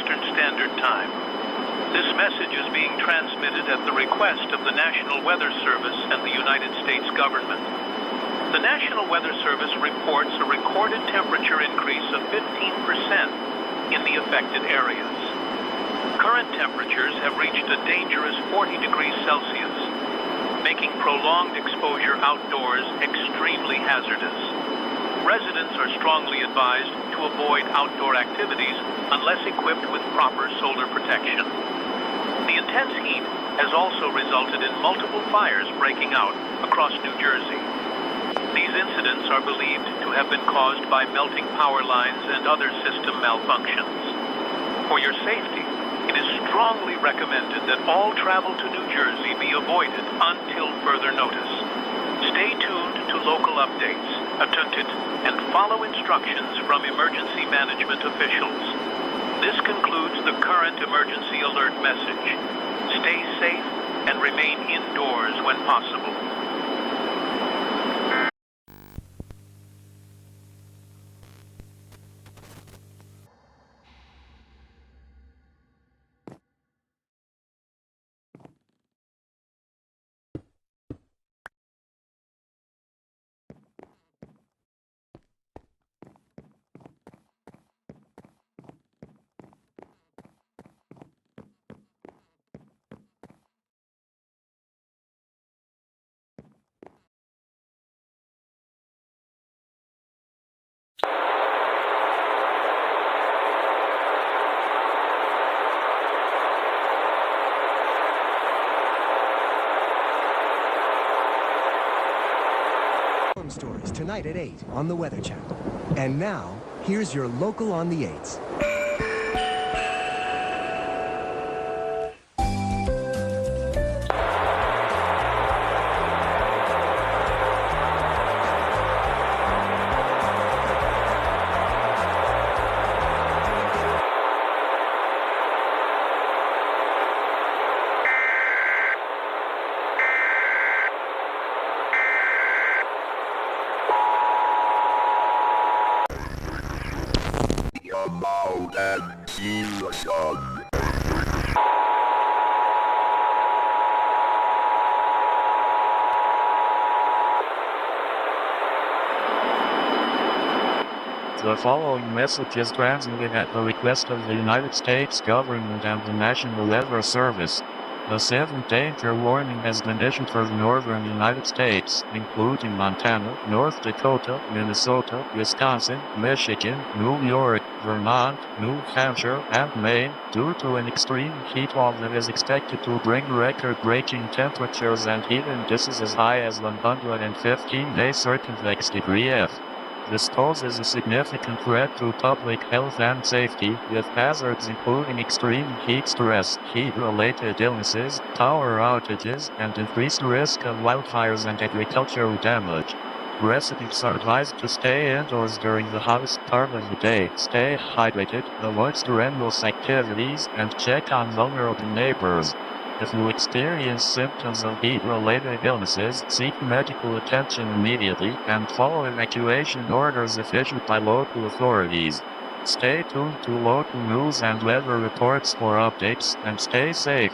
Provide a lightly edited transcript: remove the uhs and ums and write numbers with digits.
Eastern Standard Time. This message is being transmitted at the request of the National Weather Service and the United States government. The National Weather Service reports a recorded temperature increase of 15% in the affected areas. Current temperatures have reached a dangerous 40 degrees Celsius, making prolonged exposure outdoors extremely hazardous. Residents are strongly advised to avoid outdoor activities unless equipped with proper solar protection. The intense heat has also resulted in multiple fires breaking out across New Jersey. These incidents are believed to have been caused by melting power lines and other system malfunctions. For your safety, it is strongly recommended that all travel to New Jersey be avoided until further notice. Stay tuned to local updates, and follow instructions from emergency management officials. This concludes the current emergency alert message. Stay safe and remain indoors when possible. Stories tonight at 8 on the Weather Channel. And now, here's your local on the 8s. About and see the sun. The following message is transmitted at the request of the United States government and the National Weather Service. The seventh danger warning has been issued for the northern United States, including Montana, North Dakota, Minnesota, Wisconsin, Michigan, New York, Vermont, New Hampshire, and Maine, due to an extreme heat wave that is expected to bring record-breaking temperatures and heat indices as high as 115-day circumflex degree F. This poses a significant threat to public health and safety, with hazards including extreme heat stress, heat-related illnesses, power outages, and increased risk of wildfires and agricultural damage. Residents are advised to stay indoors during the hottest part of the day, stay hydrated, avoid strenuous activities, and check on vulnerable neighbors. If you experience symptoms of heat-related illnesses, seek medical attention immediately and follow evacuation orders if issued by local authorities. Stay tuned to local news and weather reports for updates, and stay safe.